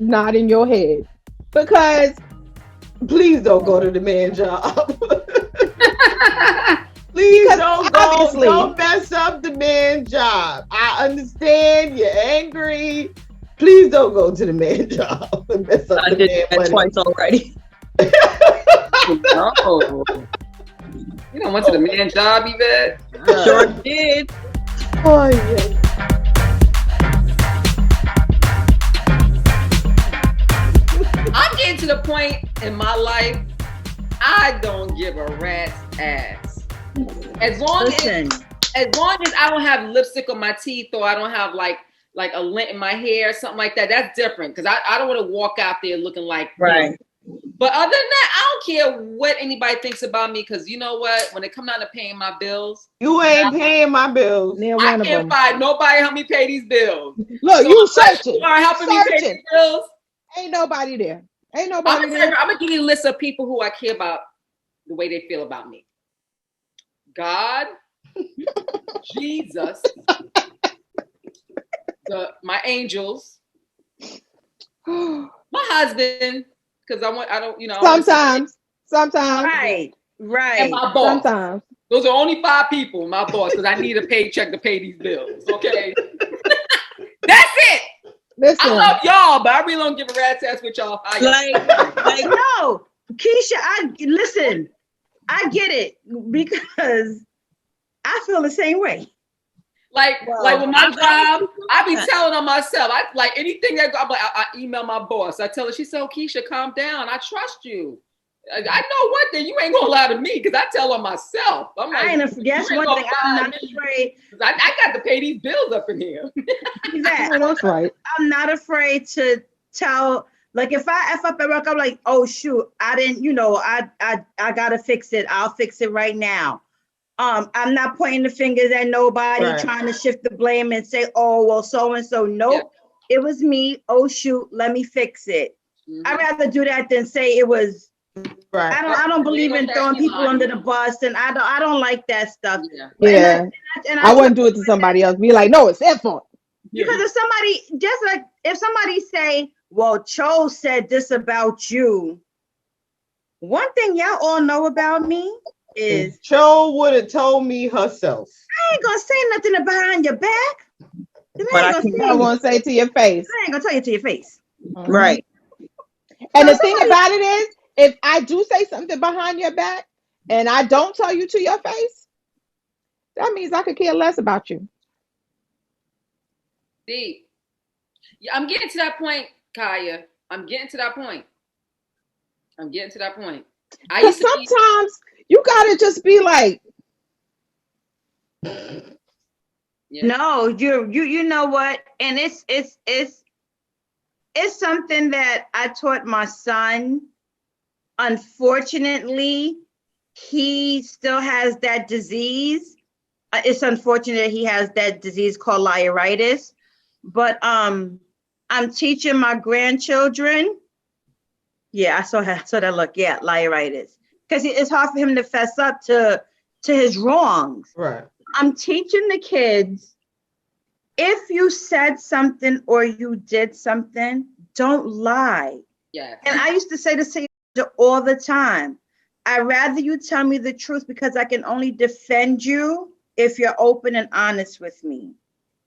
nodding your head because please don't go to the man job. Please Because don't obviously, don't mess up the man job. I understand you're angry. Please don't go to the man job and mess up I the did man that money. twice already. no. You don't went to the man job, Yvette? Sure did. Oh yeah. I'm getting to the point in my life, I don't give a rat's ass. As long as I don't have lipstick on my teeth or I don't have like a lint in my hair, something like that, that's different. Because I don't want to walk out there looking like right. me. But other than that, I don't care what anybody thinks about me. Because you know what? When it comes down to paying my bills, You ain't paying my bills. I can't find nobody help me pay these bills. Look, so you searching. You are helping me pay these bills. Ain't nobody there. Ain't nobody there. I'm gonna give you a list of people who I care about the way they feel about me. God, Jesus, my angels, my husband, because I don't, Sometimes. Right. And my boss. Sometimes. Those are only 5 people, my boss, because I need a paycheck to pay these bills. Okay. That's it. Listen. I love y'all, but I really don't give a rat's ass with y'all. Like no, Keisha, I get it because I feel the same way. Like with my job, I be telling on myself. I like anything that I email my boss. I tell her, she said, oh, Keisha, calm down. I trust you. I know one thing, you ain't gonna lie to me because I tell on myself. I'm like, guess one thing, I'm not afraid. I got to pay these bills up in here. Exactly. That's right. I'm not afraid to tell. Like if I F up at work, I'm like, oh shoot, I didn't, I gotta fix it. I'll fix it right now. I'm not pointing the fingers at nobody, trying to shift the blame and say, oh well, so and so. Nope, It was me. Oh shoot, let me fix it. Mm-hmm. I'd rather do that than say it was. Right. I don't believe in throwing people under the bus, and I don't like that stuff. Yeah. And I wouldn't do it to somebody else. Be like, no, it's their fault. Because if somebody say, well, Cho said this about you. One thing y'all all know about me is Cho would have told me herself. I ain't gonna say nothing behind your back. I won't say it to your face. I ain't gonna tell you to your face. Right. And the thing about it is, if I do say something behind your back and I don't tell you to your face, that means I could care less about you. Deep. Yeah, I'm getting to that point, Kaya. I'm getting to that point. Because sometimes you gotta just be like, no, you know what? And it's something that I taught my son. Unfortunately, he still has that disease. It's unfortunate he has that disease called Riots. But I'm teaching my grandchildren. Yeah, I saw that look. Yeah, Riots. Because it's hard for him to fess up to his wrongs. Right. I'm teaching the kids, if you said something or you did something, don't lie. Yeah. And I used to say this to you all the time. I'd rather you tell me the truth because I can only defend you if you're open and honest with me.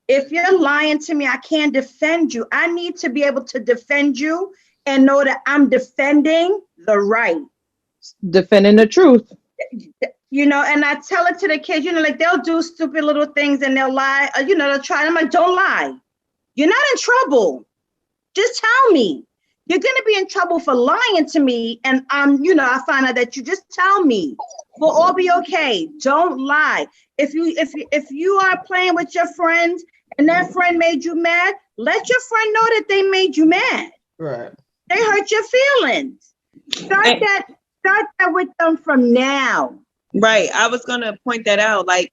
If you're lying to me, I can't defend you. I need to be able to defend you and know that I'm defending the right. Defending the truth. And I tell it to the kids, like they'll do stupid little things and they'll lie, they'll try. I'm like, don't lie. You're not in trouble. Just tell me. You're going to be in trouble for lying to me. And I find out that you just tell me. We'll all be okay. Don't lie. If you are playing with your friends and that friend made you mad, let your friend know that they made you mad. Right. They hurt your feelings. Start that with them from now. Right. I was going to point that out. Like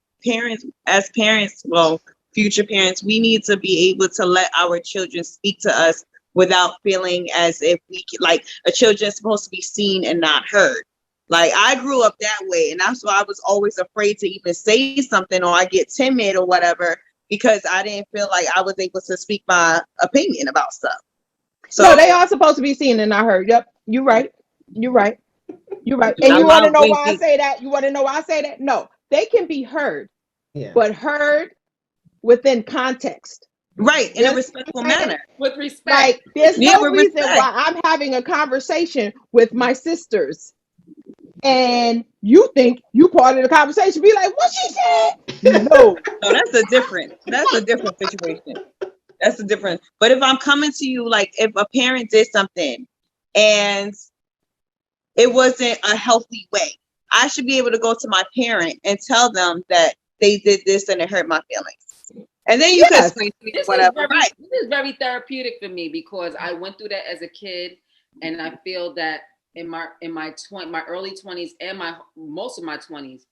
as parents, well, future parents, we need to be able to let our children speak to us without feeling as if like a children is supposed to be seen and not heard. Like I grew up that way, and that's why I was always afraid to even say something, or I get timid or whatever, because I didn't feel like I was able to speak my opinion about stuff. So No, they are supposed to be seen and not heard. Yep, you're right. You're right. You're right. And I you want to love know when why I say that? You want to know why I say that? No, they can be heard, Yeah. but heard within context. right, in You a understand respectful what I'm saying? manner. With respect. Like, there's Yeah, no with reason respect. why I'm having a conversation with my sisters and you think you part of the conversation. Be like, what she said? No. No, that's a different situation. That's a different. But if I'm coming to you, like if a parent did something and it wasn't a healthy way, I should be able to go to my parent and tell them that they did this and it hurt my feelings. And then you can Yes. explain to me This whatever. Right. is very therapeutic for me because I went through that as a kid, and I feel that in my early 20s and most of my 20s,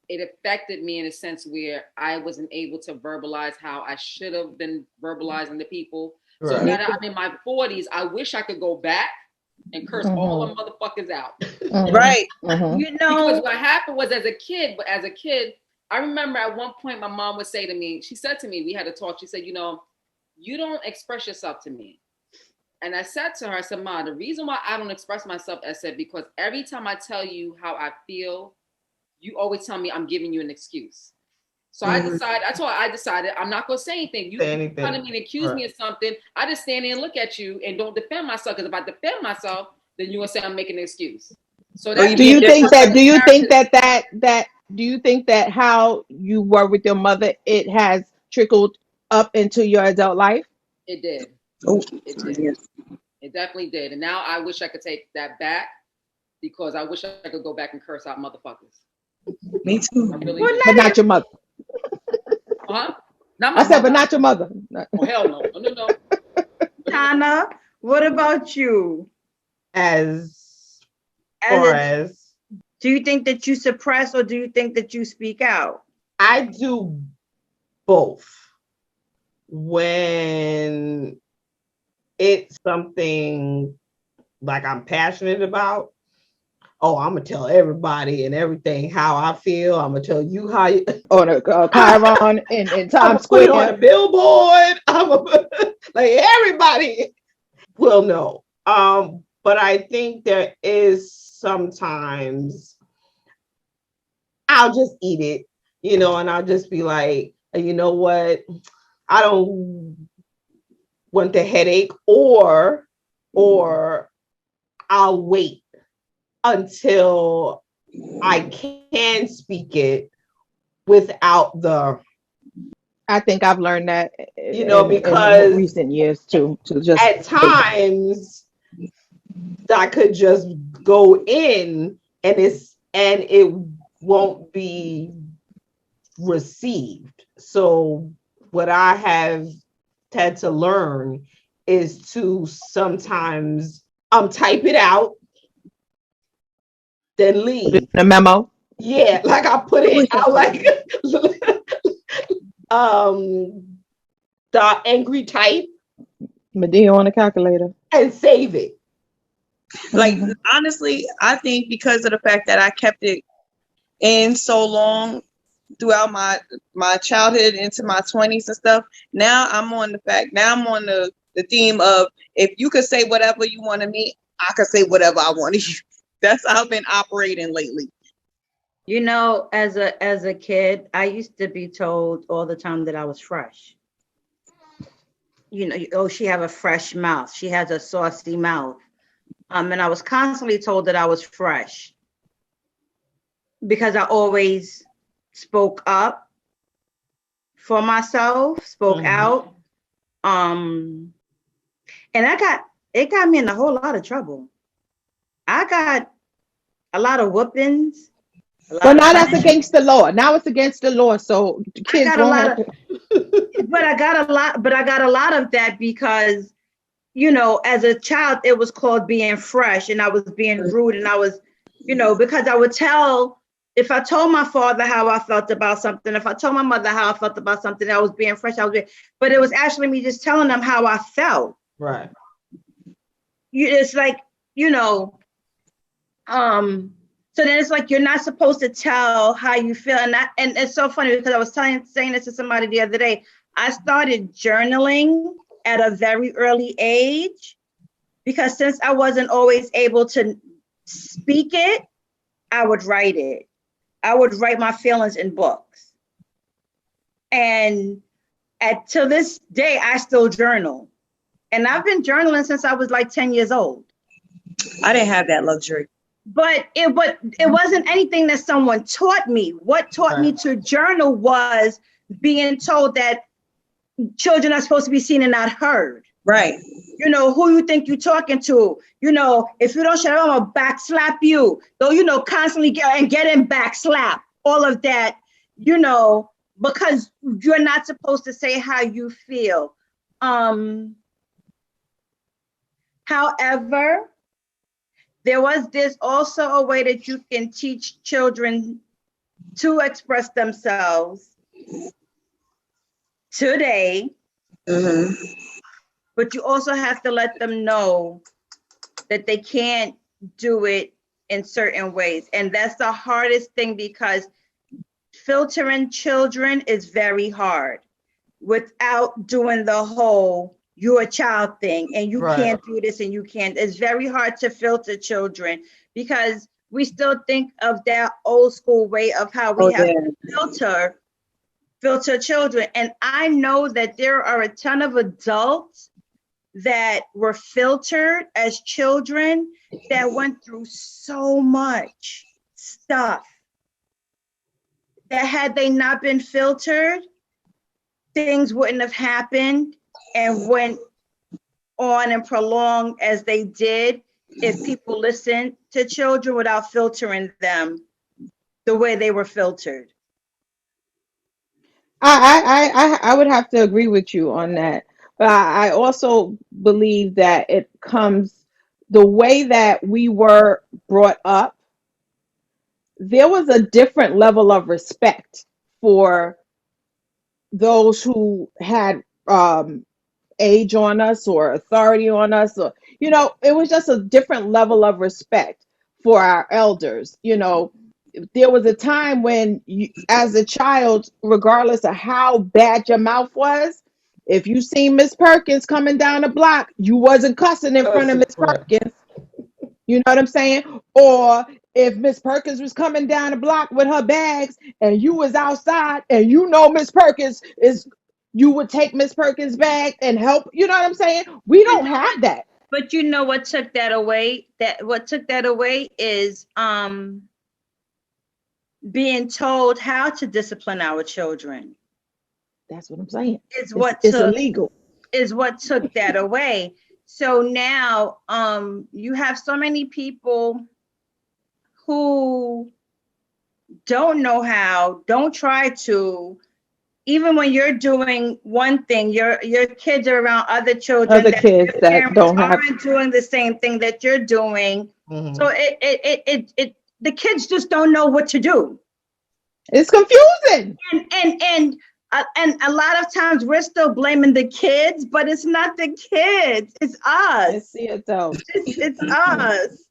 it affected me in a sense where I wasn't able to verbalize how I should have been verbalizing to people. So Right. now that I'm in my 40s, I wish I could go back and curse all the motherfuckers out. Right. You Because know, what happened was as a kid, I remember at one point my mom would say to me, she said to me, we had a talk, she said, you know, you don't express yourself to me. And I said to her, I said, Ma, the reason why I don't express myself, I said, because every time I tell you how I feel, you always tell me I'm giving you an excuse. So I decided I'm not going to say anything. You come to me and accuse me of something, I just stand there and look at you and don't defend myself. Because if I defend myself, then you're going to say I'm making an excuse. So that's Do you think that how you were with your mother, it has trickled up into your adult life? It did. Oh, It did. yes. It definitely did. And now I wish I could take that back because I wish I could go back and curse out motherfuckers. Me too. I really Well, do. But not your mother. Huh? Not my I said, mother. but not your mother. Oh, hell no. No. Tana, what about you? As As far a- as Do you think that you suppress or do you think that you speak out? I do both. When it's something like I'm passionate about, oh, I'm gonna tell everybody and everything how I feel. I'm gonna tell you how you On a Chiron in I'm Times gonna put it on a Square. billboard. Like everybody will know. But I think there is sometimes I'll just eat it, and I'll just be like, you know what? I don't want the headache, or I'll wait until I can speak it without the, I think I've learned that because in recent years too. To just at times I could just go in and it won't be received. So what I have had to learn is to sometimes type it out, then leave. a memo. Yeah, like I put it out like the angry type Medea on a calculator. and save it. Like honestly, I think because of the fact that I kept it in so long throughout my childhood into my 20s and stuff, now I'm on the theme of if you could say whatever you want to me, I could say whatever I want to you. That's how I've been operating lately. You know, as a kid, I used to be told all the time that I was fresh. You know, oh, she have a fresh mouth. She has a saucy mouth. And I was constantly told that I was fresh because I always spoke up for myself, spoke out. And it got me in a whole lot of trouble. I got a lot of whoopings. But now that's against the law. Now it's against the law. So kids I got a lot of that because, you know, as a child, it was called being fresh and I was being rude and I was, you know, because I would if I told my father how I felt about something, if I told my mother how I felt about something, I was being fresh. But it was actually me just telling them how I felt. Right. It's like, you know, so then it's like you're not supposed to tell how you feel. And it's so funny because I was saying this to somebody the other day. I started journaling at a very early age because since I wasn't always able to speak it, I would write it. I would write my feelings in books. And till this day, I still journal. And I've been journaling since I was like 10 years old. I didn't have that luxury. But it wasn't anything that someone taught me. What taught me to journal was being told that children are supposed to be seen and not heard. Right. You know, who you think you're talking to. You know, if you don't shut up, I'm gonna back slap you. Though, you know, constantly getting back slap. All of that, you know, because you're not supposed to say how you feel. However, there's also a way that you can teach children to express themselves today. Mm-hmm. But you also have to let them know that they can't do it in certain ways. And that's the hardest thing, because filtering children is very hard without doing the whole you're a child thing and you can't do this and you can't. It's very hard to filter children because we still think of that old school way of how we have to filter children. And I know that there are a ton of adults that were filtered as children that went through so much stuff that had they not been filtered, things wouldn't have happened and went on and prolonged as they did if people listened to children without filtering them the way they were filtered. I would have to agree with you on that. But I also believe that it comes the way that we were brought up. There was a different level of respect for those who had age on us or authority on us, or it was just a different level of respect for our elders. There was a time when you, as a child, regardless of how bad your mouth was, if you seen Miss Perkins coming down the block, you wasn't cussing in front of Miss Perkins. You know what I'm saying? Or if Miss Perkins was coming down the block with her bags and you was outside and Miss Perkins is, you would take Miss Perkins' bag and help. You know what I'm saying? We don't have that. But you know what took that away? What took that away is being told how to discipline our children. That's what I'm saying. It's illegal. Is what took that away. So now you have so many people who don't know how, don't try to. Even when you're doing one thing, your kids are around other children, other kids that aren't doing the same thing that you're doing. Mm-hmm. So the kids just don't know what to do. It's confusing. And a lot of times we're still blaming the kids, but it's not the kids. It's us. It's the adults. It's us.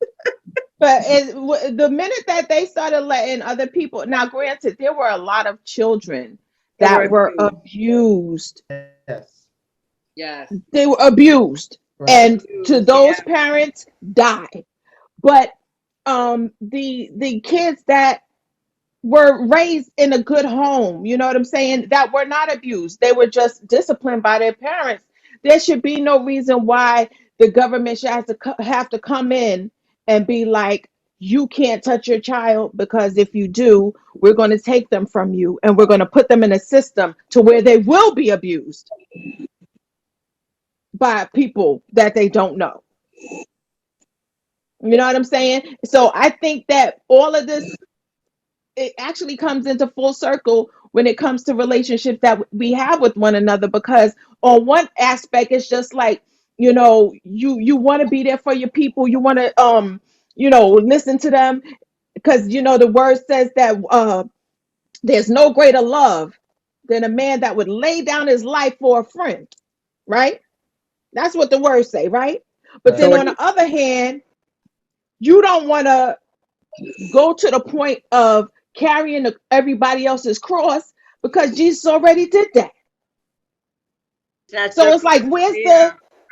But the minute that they started letting other people, now granted, there were a lot of children that were abused. Yes. They were abused. Right. And to those parents, die. But the kids that were raised in a good home, you know what I'm saying, that were not abused, they were just disciplined by their parents. There should be no reason why the government should have to come in and be like, you can't touch your child, because if you do, we're going to take them from you and we're going to put them in a system to where they will be abused by people that they don't know. You know what I'm saying? So I think that all of this, it actually comes into full circle when it comes to relationships that we have with one another, because on one aspect, it's just like, you want to be there for your people. You want to, listen to them, because, the word says that there's no greater love than a man that would lay down his life for a friend, right? That's what the words say, right? But then on the other hand, you don't want to go to the point of carrying everybody else's cross, because Jesus already did that. So it's like, where's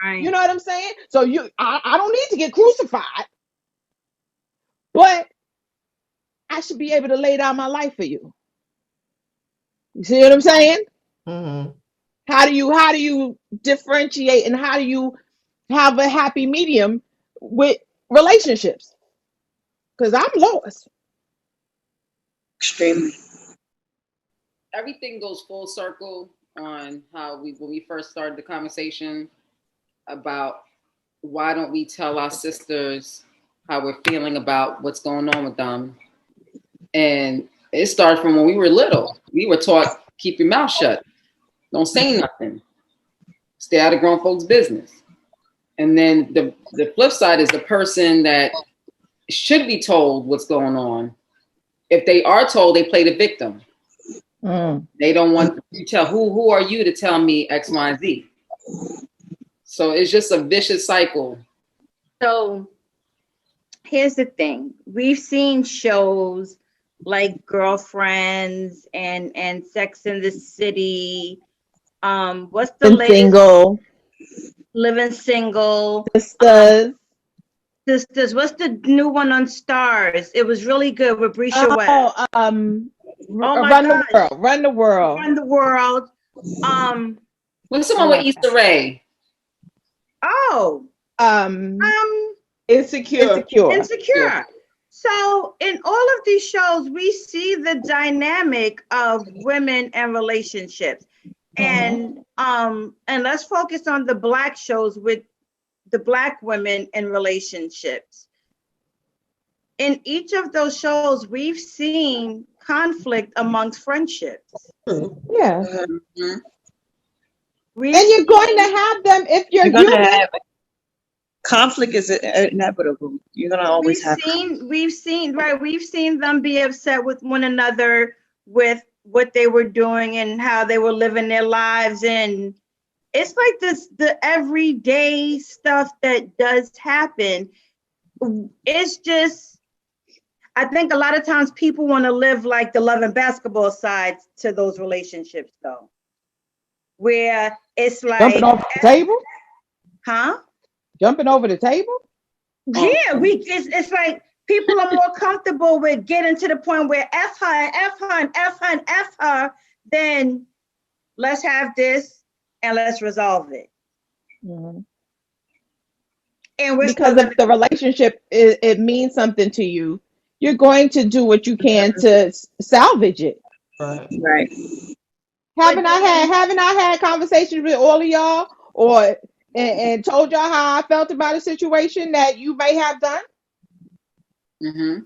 You know what I'm saying? So I don't need to get crucified, but I should be able to lay down my life for you. You see what I'm saying? Mm-hmm. How do you differentiate, and how do you have a happy medium with relationships? Because I'm lost. Extremely. Everything goes full circle on how when we first started the conversation about why don't we tell our sisters how we're feeling about what's going on with them. And it started from when we were little. We were taught, keep your mouth shut, don't say nothing, stay out of grown folks' business. And then the flip side is the person that should be told what's going on. If they are told, they play the victim. They don't want to tell who are you to tell me X, Y, and Z. So it's just a vicious cycle. So here's the thing. We've seen shows like Girlfriends and Sex in the City. What's the Living latest? single. Living Single. Sisters. Sisters. What's the new one on Stars? It was really good with Brisha West. Oh, Oh my Run gosh. the World. Run the World. Run the World. What's someone with Issa Rae? Oh. Insecure. Insecure. So in all of these shows, we see the dynamic of women and relationships. And let's focus on the Black shows with the Black women in relationships. In each of those shows, we've seen conflict amongst friendships. Yeah. Mm-hmm. And you're going to have them if you're human. Conflict is inevitable. You're gonna always have. We've seen them be upset with one another with what they were doing and how they were living their lives, and it's like the everyday stuff that does happen. It's just, I think a lot of times people want to live like the Love and Basketball sides to those relationships, though, where it's like jumping off the table. Jumping over the table? Yeah, it's like people are more comfortable with getting to the point where F her and F her and F her and F her, then let's have this and let's resolve it. Mm-hmm. And because if the relationship it means something to you, you're going to do what you can to salvage it. Right. Haven't I had conversations with all of y'all, or and told y'all how I felt about a situation that you may have done? Mm-hmm.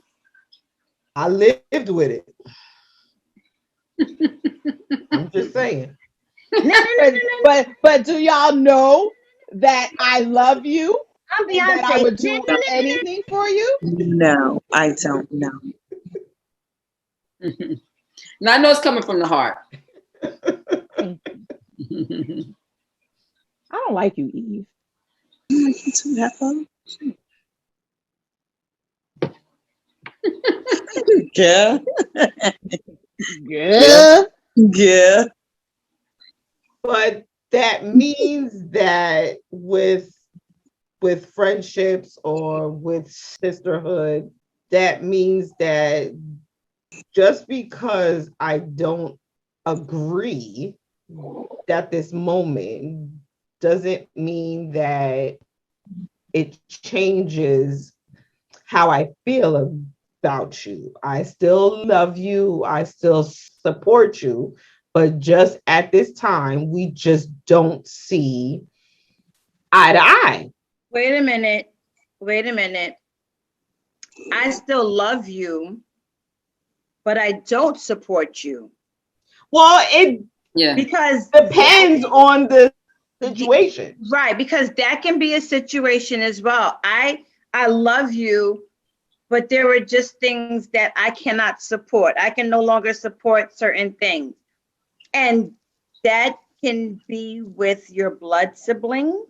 I lived with it. I'm just saying. But do y'all know that I love you? I'm Beyonce. That I would do anything for you? No, I don't know. Now I know it's coming from the heart. I don't like you, Eve. Have fun. Yeah. Yeah. Yeah. But that means that with friendships or with sisterhood, that means that just because I don't agree at this moment doesn't mean that it changes how I feel about you. I still love you. I still support you. But just at this time, we just don't see eye to eye. Wait a minute. I still love you, but I don't support you. Well, it because depends on the situation. Right, because that can be a situation as well. I love you, but there are just things that I cannot support. I can no longer support certain things. And that can be with your blood siblings,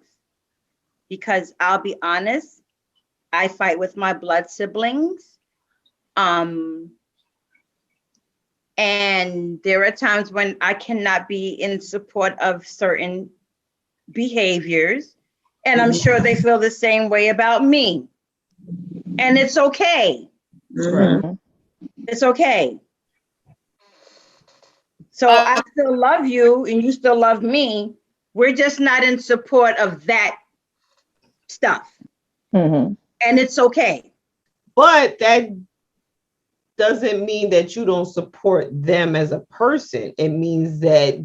because I'll be honest, I fight with my blood siblings. And there are times when I cannot be in support of certain behaviors. And I'm sure they feel the same way about me. And it's okay. Mm-hmm. It's okay. So I still love you and you still love me. We're just not in support of that stuff. Mm-hmm. And it's okay. But that doesn't mean that you don't support them as a person. It means that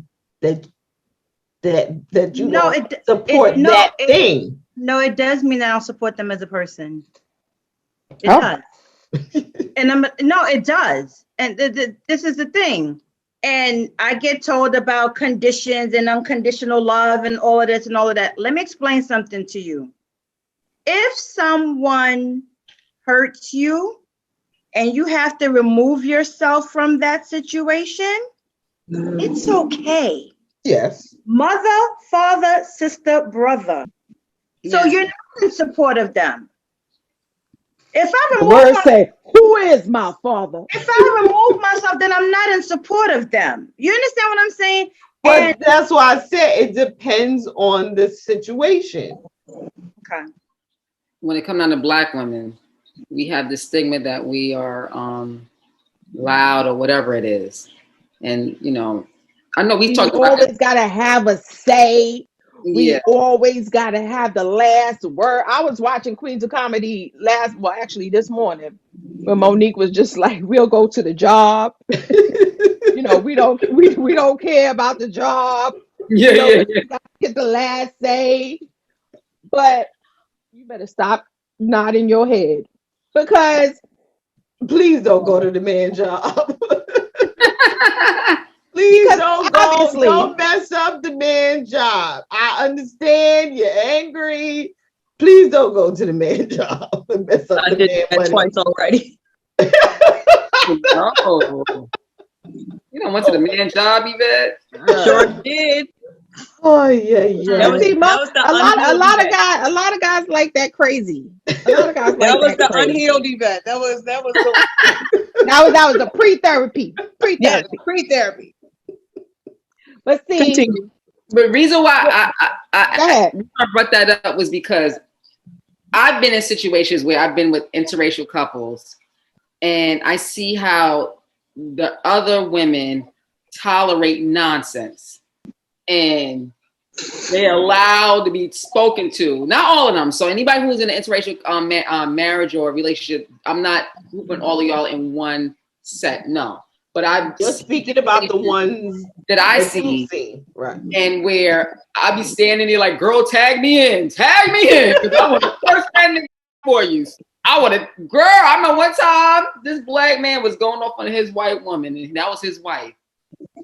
you don't support that thing. No, it does mean I don't support them as a person. It does. And it does. And this is the thing. And I get told about conditions and unconditional love and all of this and all of that. Let me explain something to you. If someone hurts you and you have to remove yourself from that situation, it's okay. Yes. Mother, father, sister, brother. So you're not in support of them. If I remove who is my father? If I remove myself, then I'm not in support of them. You understand what I'm saying? But that's why I said it depends on the situation. Okay. When it comes down to Black women, we have this stigma that we are loud or whatever it is. And, I know we've talked about always got to have a say. We always got to have the last word. I was watching Queens of Comedy this morning, when Monique was just like, we'll go to the job. We don't care about the job. We gotta get the last say. But you better stop nodding your head, because please don't go to the man job. Please don't mess up the man job. I understand you're angry. Please don't go to the man job and mess up the man money. Twice already. No. You don't went to the man job, Yvette? Sure did. Oh yeah. A lot of guys like that crazy. A lot of guys that like was the crazy. unhealed Yvette. That was that was the pre-therapy. Yes, pre-therapy. But see, continue. The reason why I brought that up was because I've been in situations where I've been with interracial couples, and I see how the other women tolerate nonsense, and they're allowed to be spoken to. Not all of them. So anybody who's in an interracial marriage or relationship, I'm not grouping all of y'all in one set. No. But I'm just speaking about the ones that I see, right? And where I be standing there like, girl, tag me in, because I want to first stand for you. I remember one time this Black man was going off on his white woman, and that was his wife,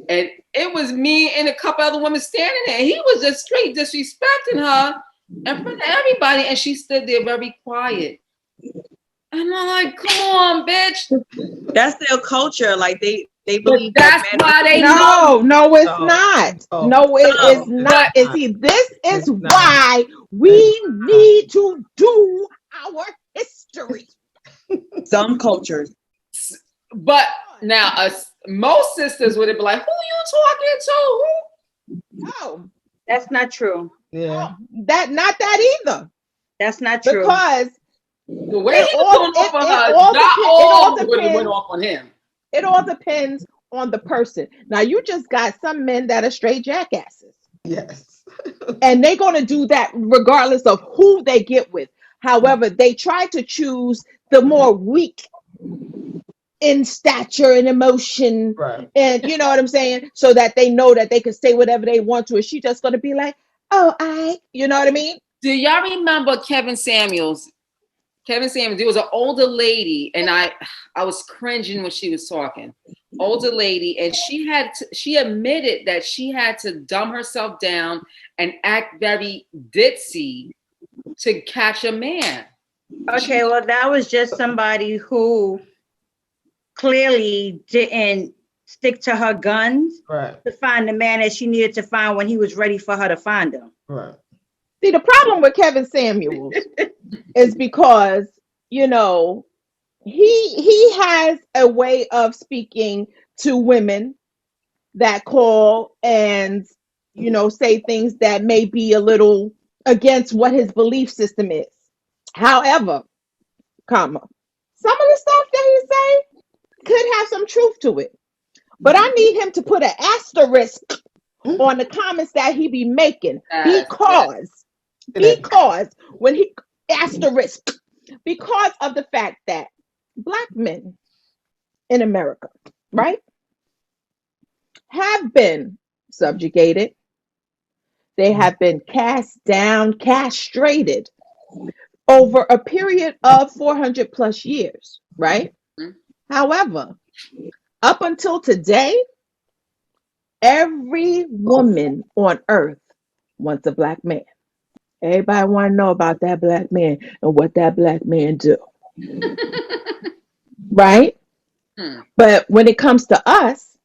and it was me and a couple other women standing there. He was just straight disrespecting her in front of everybody, and she stood there very quiet. And I'm like, come on, bitch. That's their culture. Like they believe that's why they No, it's not. No, it is not. And see, this is why we need to do our history. Some cultures. But now most sisters would be like, who you talking to? No. That's not true. Yeah. Not that either. That's not true. Because the way he's going off on her, not all women went off on him. It all depends on the person. Now, you just got some men that are straight jackasses. Yes. And they're going to do that regardless of who they get with. However, they try to choose the more weak in stature and emotion. Right. And you know what I'm saying? So that they know that they can say whatever they want to. And she just going to be like, you know what I mean? Do y'all remember Kevin Samuels? There was an older lady, and I was cringing when she was talking. Older lady, and she admitted that she had to dumb herself down and act very ditzy to catch a man. Okay, well, that was just somebody who clearly didn't stick to her guns to find the man that she needed to find when he was ready for her to find him. Right. See, the problem with Kevin Samuels is because, he has a way of speaking to women that call and, say things that may be a little against what his belief system is. However, comma, some of the stuff that he say could have some truth to it. But I need him to put an asterisk on the comments that he be making because when he asterisk because of the fact that black men in America, right, have been subjugated. They have been cast down, castrated over a period of 400 plus years, right? However, up until today, every woman on earth wants a black man. Everybody want to know about that black man and what that black man do, right? But when it comes to us,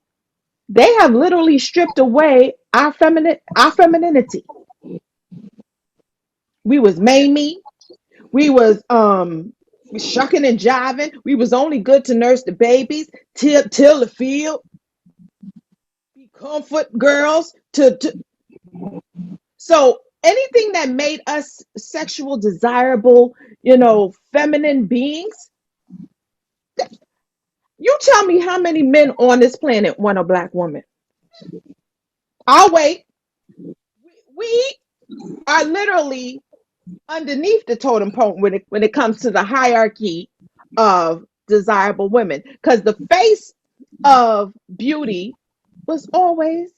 they have literally stripped away our femininity. We was Mamie. We was shucking and jiving. We was only good to nurse the babies, till the field, be comfort girls. So anything that made us sexual desirable, feminine beings. You tell me how many men on this planet want a black woman. I'll wait. We are literally underneath the totem pole when it comes to the hierarchy of desirable women, because the face of beauty was always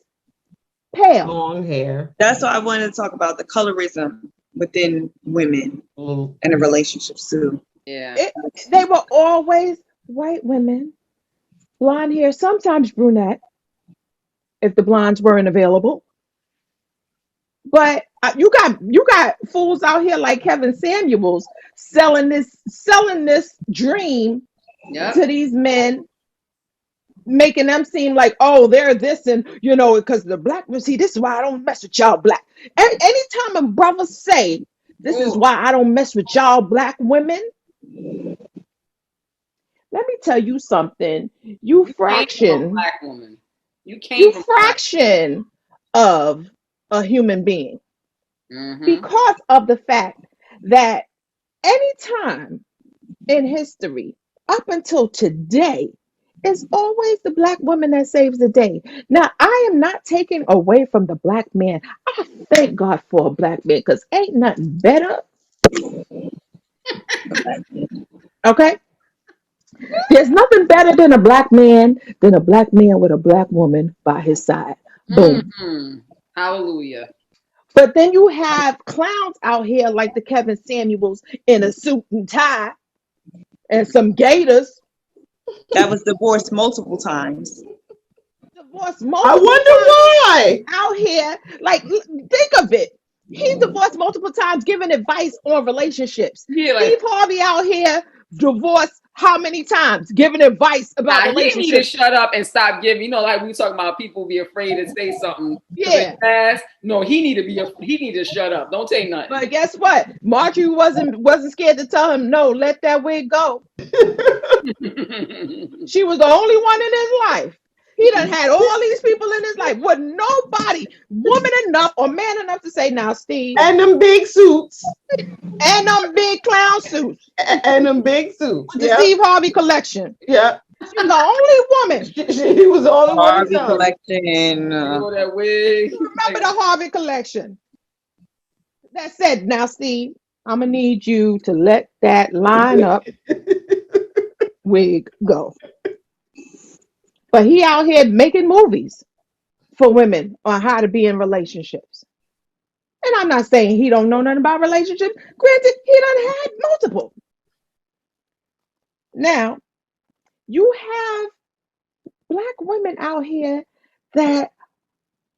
pale, long hair. That's why I wanted to talk about the colorism within women and the relationships too. Yeah, they were always white women, blonde hair, sometimes brunette, if the blondes weren't available. But you got fools out here like Kevin Samuels selling this dream to these men, making them seem like, oh, they're this, and because the black men, see, this is why I don't mess with y'all black. Anytime a brother say, this is why I don't mess with y'all black women, let me tell you something. You fraction black woman. You fraction of a human being. Because of the fact that anytime in history up until today, it's always the black woman that saves the day. Now, I am not taking away from the black man. I thank God for a black man, because ain't nothing better. Okay? There's nothing better than a black man with a black woman by his side. Boom. Hallelujah. But then you have clowns out here like the Kevin Samuels in a suit and tie and some gators. That was divorced multiple times. I wonder why. Out here, like, think of it. He's divorced multiple times, giving advice on relationships. Yeah, Steve Harvey out here divorced how many times, giving advice about relationships. He need to shut up and stop giving. Like we talking about people be afraid to say something. Yeah. No, he need to shut up. Don't say nothing. But guess what? Marjorie wasn't scared to tell him, no, let that wig go. She was the only one in his life. He done had all these people in his life with nobody woman enough or man enough to say, now, Steve. And them big suits. And them big clown suits. And them big suits. The Steve Harvey collection. Yeah. She was the only woman. She was the only one. Harvey collection. That wig. Remember the Harvey collection? That said, now, Steve, I'm going to need you to let that line up wig go. But he out here making movies for women on how to be in relationships. And I'm not saying he don't know nothing about relationships. Granted, he done had multiple. Now, you have black women out here that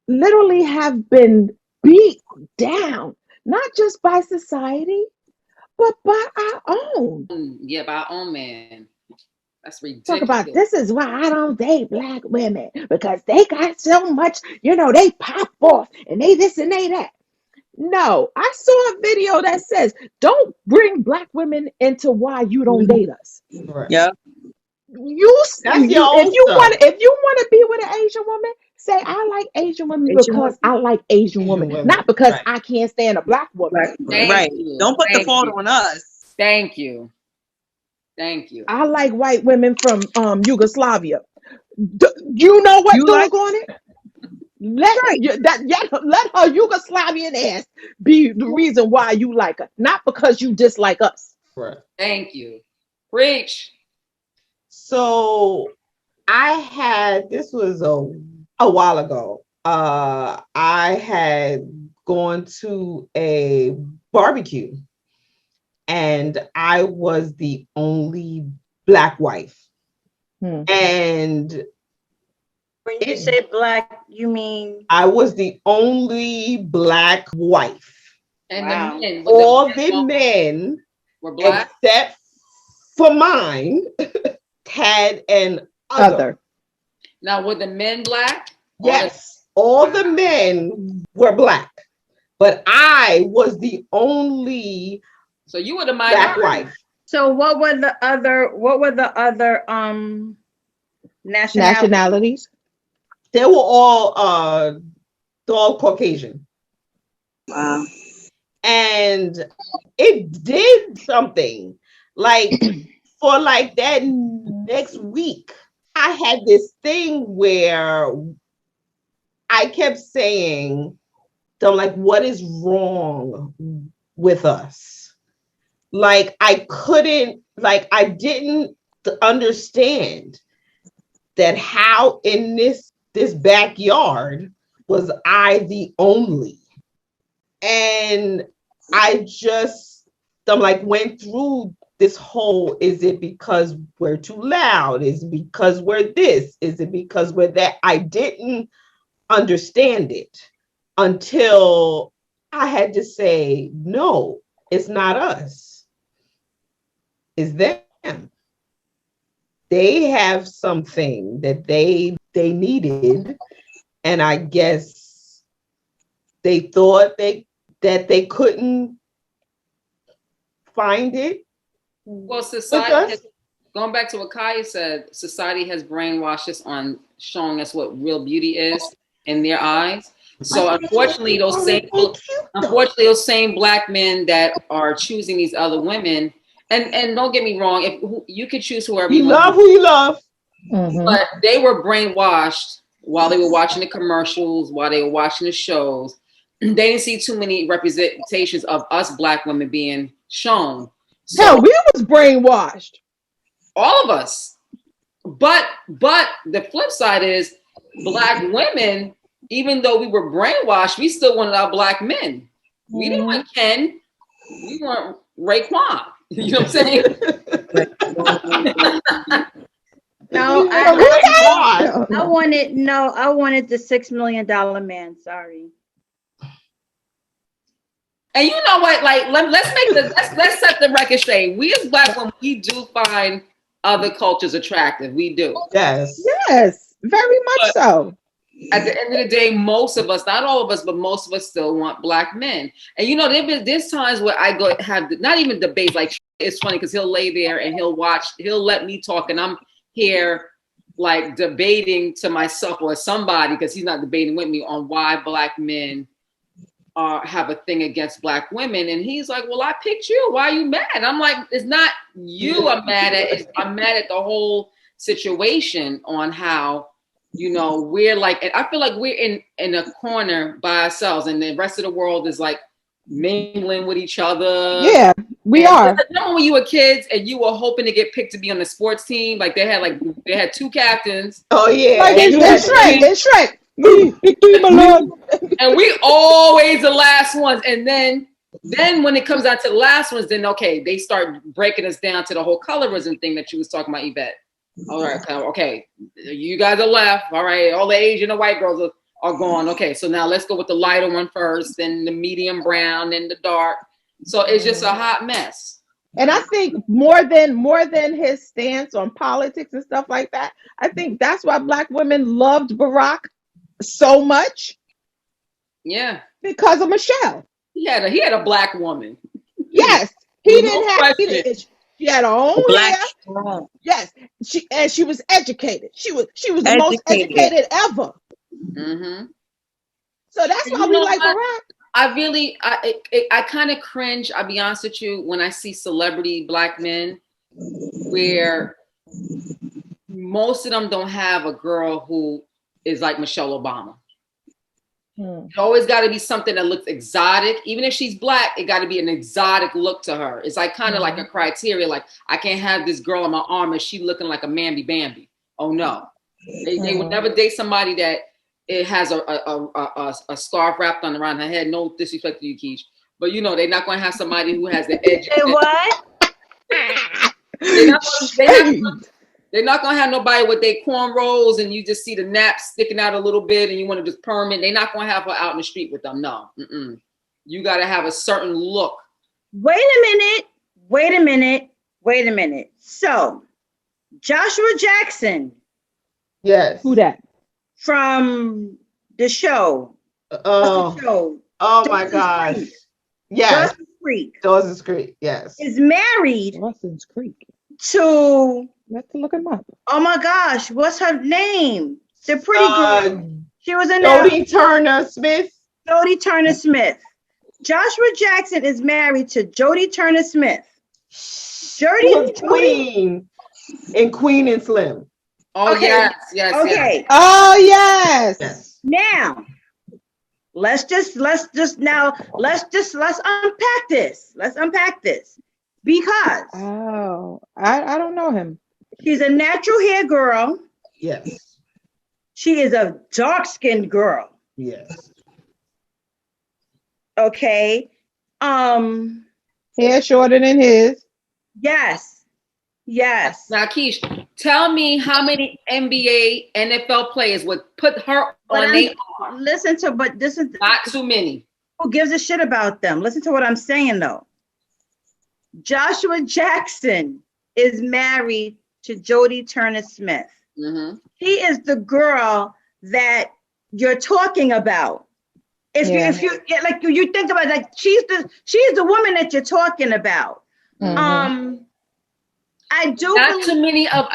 literally have been beat down, not just by society, but by our own. Yeah, by our own man. That's ridiculous. Talk about, this is why I don't date black women, because they got so much, they pop off and they this and they that. No, I saw a video that says, don't bring black women into why you don't date us. Right. Yeah. If you want to be with an Asian woman, Say I like Asian women Asian because I like Asian women, women. not because Right. I can't stand a black woman. Black woman. Right. you. Don't put the Thank fault you. on us. Thank you. Thank you. I like white women from Yugoslavia. You know what, You like doggone it? Let Right. let her Yugoslavian ass be the reason why you like her, not because you dislike us. Right. Thank you. Preach. So I had, this was a while ago. I had gone to a barbecue and I was the only black wife. Hmm. And When you say black, you mean I was the only black wife. And Wow. the men, All the men, were black. except for mine, had an other. Other. Now, were the men black? Yes, all the men were black, but I was the only So you were the black minority. wife. so what were the other nationalities? Nationalities. They were all Caucasian. Wow. And it did something. Like for like that next week, I had this thing where I kept saying, I'm like, what is wrong with us? Like I couldn't, like I didn't understand that how in this backyard was I the only. And I just, I'm like, went through this whole, is it because we're too loud? Is it because we're this? Is it because we're that? I didn't understand it until I had to say, no, it's not us. It's them. They have something that they needed. And I guess they thought that they couldn't find it. Well, society has, going back to what Kaya said, society has brainwashed us on showing us what real beauty is in their eyes. So unfortunately, those same black men that are choosing these other women, and don't get me wrong, if you could choose whoever You you love who you love. Mhm. but they were brainwashed while they were watching the commercials, while they were watching the shows. They didn't see too many representations of us black women being shown. So Hell, we was brainwashed. all of us. But the flip side is black women, even though we were brainwashed, we still wanted our black men. We didn't want Ken. We want Raekwon. You know what I'm saying? No, I wanted the $6 million man. Sorry. And you know what? Like, let's set the record straight. We as black women, we do find other cultures attractive. We do. Yes. Yes, very much so. At the end of the day, most of us, not all of us, but most of us still want black men. And you know, there's times where I go have not even debates. Like, it's funny because he'll lay there and he'll let me talk, and I'm here like debating to myself or somebody, because he's not debating with me, on why black men have a thing against black women. And he's like, well, I picked you. Why are you mad? I'm like, it's not you I'm mad at. I'm mad at the whole situation on how, you know, we're like, and I feel like we're in a corner by ourselves, and the rest of the world is like mingling with each other. Yeah, we are. Remember when you were kids and you were hoping to get picked to be on the sports team? Like they had two captains. Oh yeah. Like it's Shrek. And we always the last ones. And then when it comes down to the last ones, then okay, they start breaking us down to the whole colorism thing that you was talking about, Yvette. All right, okay, you guys are left. All right, all the Asian and white girls are gone. Okay, so now let's go with the lighter one first, then the medium brown, then the dark. So it's just a hot mess. And I think more than his stance on politics and stuff like that, I think that's why black women loved Barack so much. Yeah, because of Michelle. He had a black woman. Yes, he didn't have. She had her own black. Yes, she was educated. She was the most educated ever. Mm-hmm. So that's why You we know like what? Barack. I kind of cringe, I'll be honest with you, when I see celebrity black men where most of them don't have a girl who is like Michelle Obama. It always got to be something that looks exotic. Even if she's black, it got to be an exotic look to her. It's like kind of like a criteria. Like, I can't have this girl on my arm and she looking like a Mamby Bambi. Oh no, they would never date somebody that it has a scarf wrapped on around her head. No disrespect to you, Keish, but you know they're not going to have somebody who has the edge. Say what? They're not gonna have nobody with their cornrows and you just see the naps sticking out a little bit and you want to just perm it. They're not gonna have her out in the street with them. No, you got to have a certain look. Wait a minute. So, Joshua Jackson. Yes. Who that? From the show. Oh my gosh. Yes. Dawson's Creek. Yes. Is married. Dawson's Creek. To. Let's look him up. Oh my gosh, what's her name? The pretty girl. She was in Jodie Turner Smith. Jodie Turner Smith. Joshua Jackson is married to Jodie Turner Smith. Queen and Queen and Slim. Oh, okay. Yes. Okay. Oh yes. Now, let's unpack this. Let's unpack this. Because I don't know him. She's a natural hair girl. Yes. She is a dark-skinned girl. Yes. Okay. Hair shorter than his. Yes. Now, Keish, tell me how many NBA, NFL players would put her on their arm. This is not too many. Who gives a shit about them? Listen to what I'm saying, though. Joshua Jackson is married to Jodie Turner Smith. Mm-hmm. She is the girl that you're talking about. If you think about it, like she's the woman that you're talking about. Mm-hmm. I do not too many of.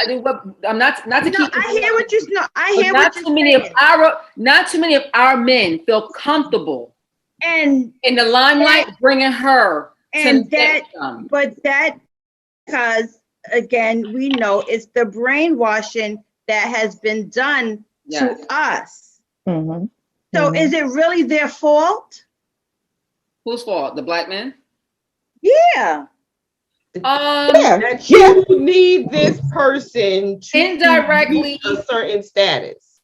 I'm not to keep. I hear what you know. I hear what you're saying. Not too many of our men feel comfortable and in the limelight, bringing her. And that because again, we know it's the brainwashing that has been done to us. Mm-hmm. So is it really their fault? Whose fault? The black men? Yeah. That you need this person to indirectly a certain status.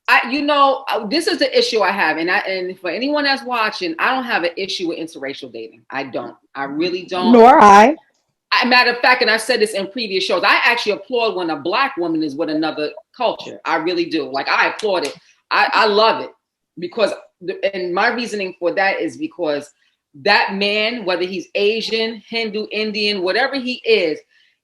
This is the issue I have, and for anyone that's watching, I don't have an issue with interracial dating. I don't. I really don't. Nor I. Matter of fact, and I said this in previous shows, I actually applaud when a black woman is with another culture. I really do. Like, I applaud it. I love it because, and my reasoning for that is because that man, whether he's Asian, Hindu, Indian, whatever he is,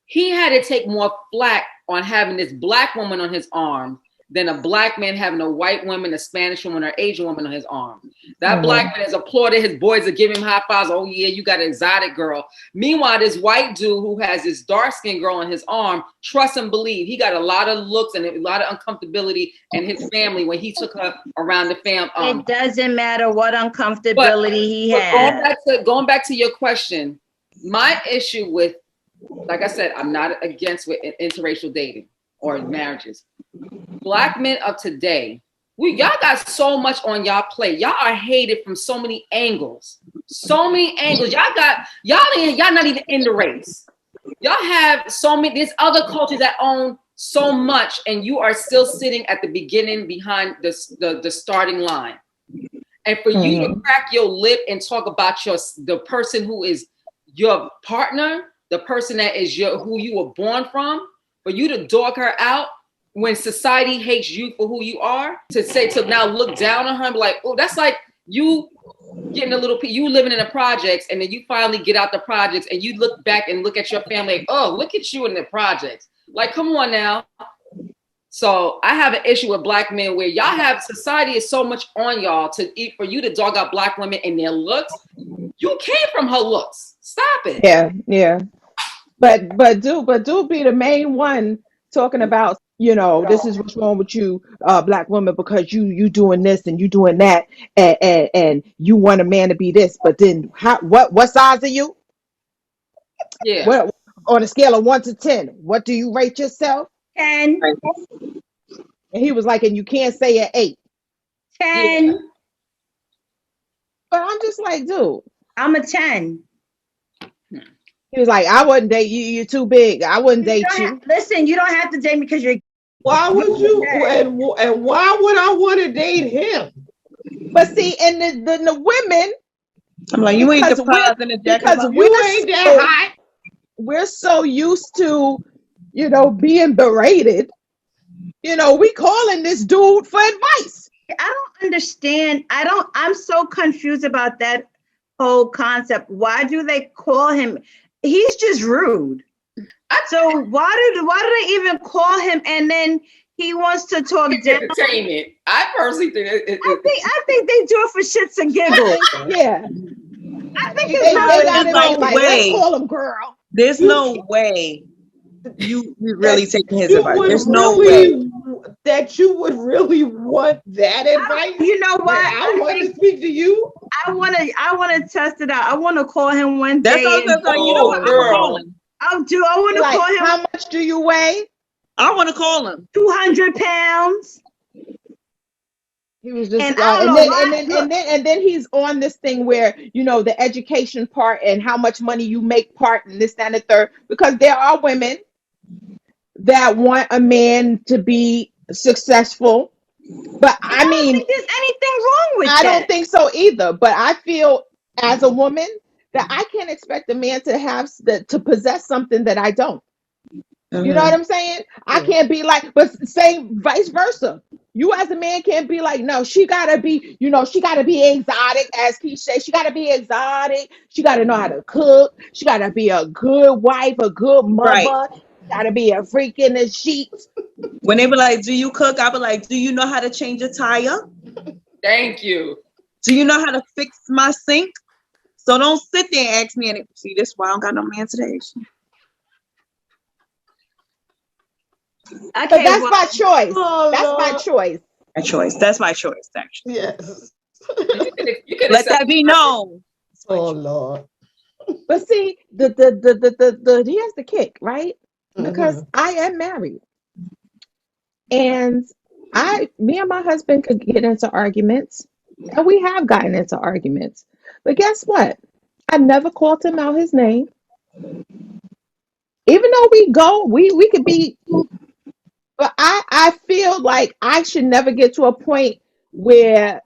he had to take more flack on having this black woman on his arm than a black man having a white woman, a Spanish woman, or Asian woman on his arm. That black man is applauded. His boys are giving him high fives. Oh yeah, you got an exotic girl. Meanwhile, this white dude who has this dark-skinned girl on his arm, trust and believe, he got a lot of looks and a lot of uncomfortability in his family when he took her around the fam. It doesn't matter what uncomfortability he has. Going back to your question, my issue with, like I said, I'm not against with interracial dating or marriages. Black men of today, y'all got so much on y'all plate. Y'all are hated from so many angles. Y'all not even in the race. Y'all have so many, there's other cultures that own so much, and you are still sitting at the beginning behind the starting line. And for you to crack your lip and talk about the person who is your partner, the person that is who you were born from, for you to dog her out when society hates you for who you are, to now look down on her and be like, oh, that's like you getting you living in the projects, and then you finally get out the projects and you look back and look at your family like, oh, look at you in the projects. Like, come on now. So I have an issue with black men where y'all have, society is so much on y'all for you to dog out black women and their looks. You came from her looks. Stop it. Yeah. But do be the main one talking about This is what's wrong with you, black women, because you doing this and you doing that, and you want a man to be this, but then what size are you? Yeah. What, on a scale of 1 to 10, what do you rate yourself? 10, And he was like, and you can't say an 8. 10. Yeah. But I'm just like, dude. I'm a 10. He was like, I wouldn't date you. You're too big. I wouldn't date you. Listen, you don't have to date me because you're. Why would you? And why would I want to date him? But see, and the women, I'm like, you ain't because the prize in the jack of because my. You ain't that hot. we're so used to, being berated. We calling this dude for advice. I don't understand. I'm so confused about that whole concept. Why do they call him? He's just rude. So why do they even call him? And then he wants to talk down. Entertainment. I personally think I think they do it for shits and giggles. Yeah. I think They got it like, on like, let's call him girl. There's no way you really taking his You advice. would There's no really way that you would really want that advice. You know what? I want to speak to you. I want to test it out. I want to call him one day. That's all I'm saying. You know what? I'm gonna call him. I want to Like, call him. how much do you weigh? I want to call him. 200 pounds. He was just, And and then he's on this thing where, the education part and how much money you make part, and this, that, and the third, because there are women that want a man to be successful. But I don't mean, think there's anything wrong with I that. don't think so either. But I feel as a woman that I can't expect a man to possess something that I don't. You know what I'm saying? I can't be like, but same vice versa. You as a man can't be like, no, she gotta be, she gotta be exotic, as Keith said. She gotta be exotic. She gotta know how to cook. She gotta be a good wife, a good mother. Right. She gotta be a freak in the sheets. When they be like, do you cook? I be like, do you know how to change a tire? Thank you. Do you know how to fix my sink? So don't sit there and ask me. And see, this is why I don't got no man today. But that's my choice. That's my choice. My choice. That's my choice, actually. Yes. You can Let that be known. Oh Lord. But see, the here's the kick, right? Because I am married, and me and my husband could get into arguments, and we have gotten into arguments. But guess what? I never called him out his name, even though we could be. But I feel like I should never get to a point where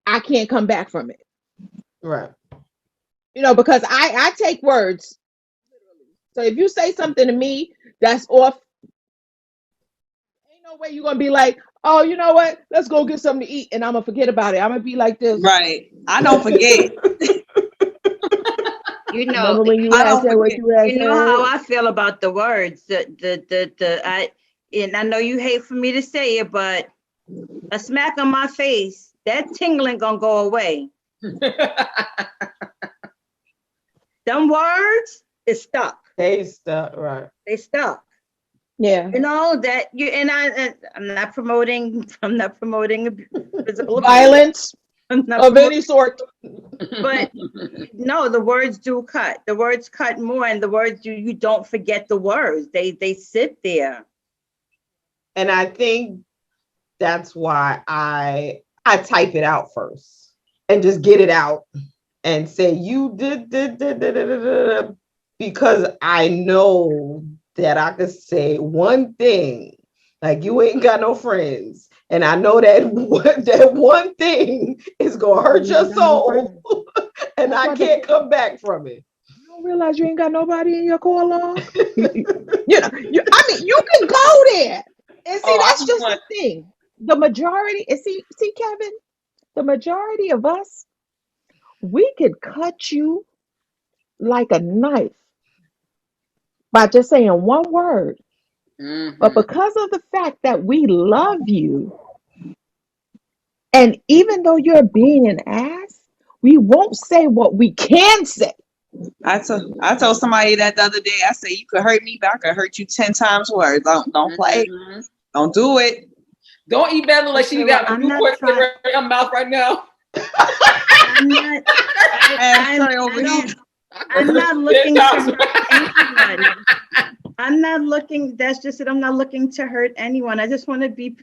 I can't come back from it. Right. Because I take words. So if you say something to me that's off, ain't no way you're gonna be like, oh, you know what? Let's go get something to eat, and I'm gonna forget about it. I'm gonna be like this. Right. I don't forget. Remember when you asked that what you asked? You know how I feel about the words. And I know you hate for me to say it, but a smack on my face, that tingling gonna go away. Them words is stuck. They stuck, right? They stuck. Yeah. That you and I'm not promoting physical violence of any sort. But no, the words do cut. The words cut more, and the words you don't forget the words. They sit there. And I think that's why I type it out first and just get it out and say you did because I know that I could say one thing like you ain't got no friends, and I know that one thing is gonna hurt your soul, and I can't come back from it. You don't realize you ain't got nobody in your core log. You can go there. And see, that's just the thing. The majority, and see, Kevin, the majority of us, we could cut you like a knife by just saying one word. But because of the fact that we love you, and even though you're being an ass, we won't say what we can say. I told somebody that the other day. I said, you could hurt me, but I could hurt you 10 times worse. Don't play. Mm-hmm. Don't do it. Don't eat Bella like she got a Newport flavor in her mouth right now. I'm not. I'm not looking to hurt anybody. I'm not looking. That's just it. I'm not looking to hurt anyone. I just want to be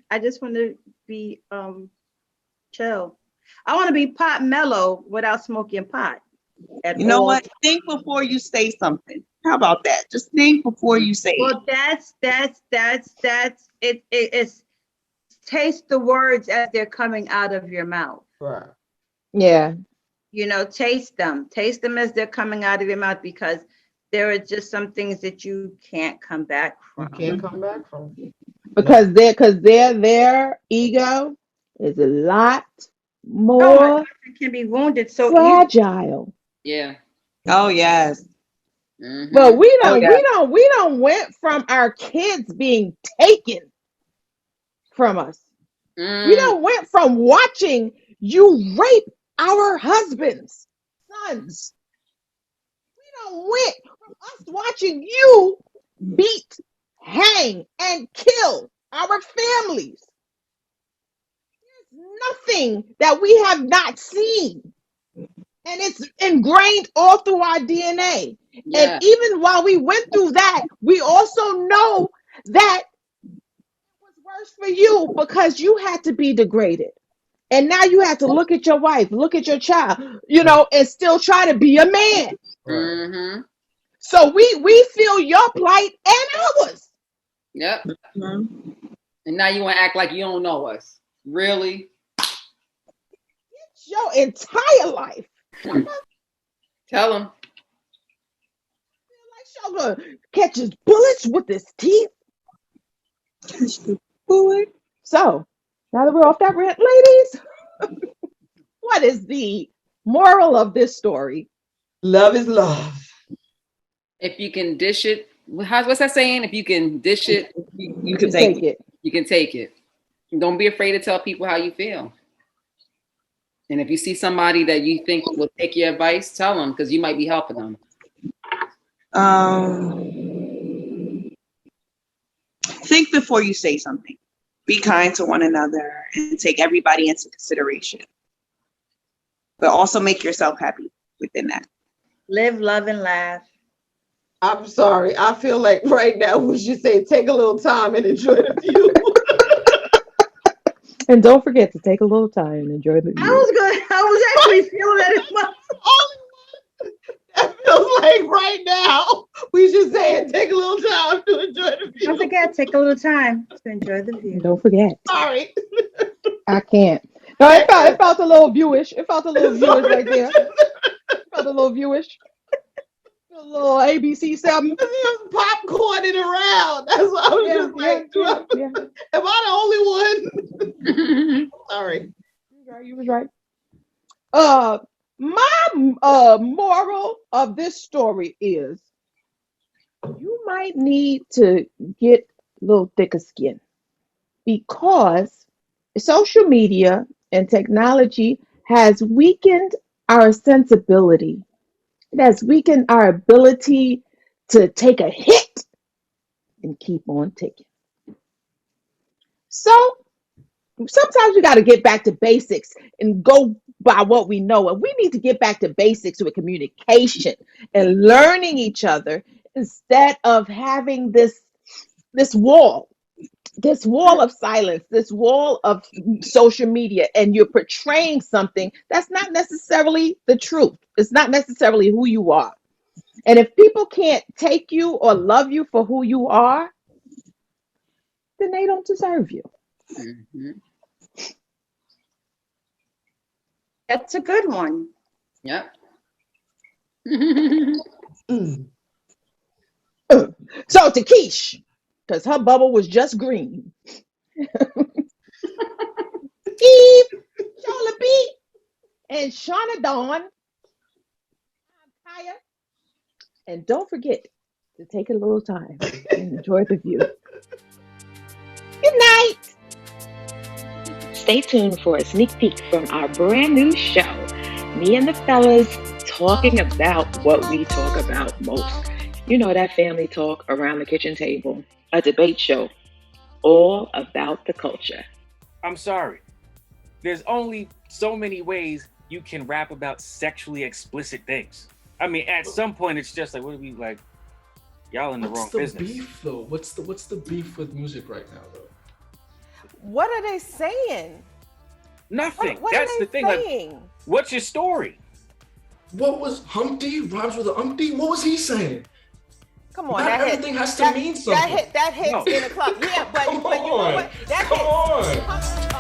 chill. I want to be pot mellow without smoking pot. You know what? Think before you say something. How about that? Just think before you say it. Well, that's it. It's taste the words as they're coming out of your mouth. Right. Yeah. You know, taste them as they're coming out of your mouth, because there are just some things that you can't come back from. You can't come back from. Because their ego is a lot more can be wounded so fragile. Yeah. Oh yes. Mm-hmm. But we don't went from our kids being taken from us. We don't went from watching you rape our husbands, sons. We don't went from us watching you beat, hang, and kill our families. There's nothing that we have not seen. And it's ingrained all through our DNA. Yeah. And even while we went through that, we also know that it was worse for you because you had to be degraded. And now you have to look at your wife, look at your child, you know, and still try to be a man. Mm-hmm. So we feel your plight and ours. Yep. Mm-hmm. And now you want to act like you don't know us. Really? It's your entire life. Tell him. Like y'all gonna catch his bullets with his teeth. Bullet. So now that we're off that rant, ladies, what is the moral of this story? Love is love. If you can dish it, what's that saying? If you can dish it, you can take it. You can take it. Don't be afraid to tell people how you feel. And if you see somebody that you think will take your advice, tell them, because you might be helping them. Think before you say something. Be kind to one another and take everybody into consideration. But also make yourself happy within that. Live, love, and laugh. I'm sorry. I feel like right now we should say take a little time and enjoy the view. And don't forget to take a little time and enjoy the view. I was actually feeling that it was. That feels like right now we should say it. Take a little time to enjoy the view. Don't forget, take a little time to enjoy the view. Don't forget. Sorry. I can't. No, it felt a little viewish. It felt a little viewish right there. It felt a little viewish. A little ABC7. Popcorn it around. That's what I was just like. Am I the only one? Sorry. You was right. My moral of this story is you might need to get a little thicker skin, because social media and technology has weakened our sensibility. It has weakened our ability to take a hit and keep on taking. So sometimes we got to get back to basics and go by what we know. And we need to get back to basics with communication and learning each other, instead of having this wall of silence, this wall of social media, and you're portraying something that's not necessarily the truth. It's not necessarily who you are. And if people can't take you or love you for who you are, then they don't deserve you. Mm-hmm. That's a good one. Yep. So to Keish, because her bubble was just green. Eve, Shola B, and Shauna Dawn. Kaya. And don't forget to take a little time and enjoy the view. Good night. Stay tuned for a sneak peek from our brand new show. Me and the fellas talking about what we talk about most. You know, that family talk around the kitchen table, a debate show, all about the culture. I'm sorry. There's only so many ways you can rap about sexually explicit things. I mean, at some point, it's just like, what are we like? Y'all in the wrong business. What's the beef though? What's the beef with music right now though? What are they saying? Nothing. What That's are the they thing. saying? Like, what's your story? What was Humpty rhymes with an umpty? What was he saying? Come on, Not that everything has to mean something. That hits No. in a club. Yeah, but Come you know on. what? That Come hits. on.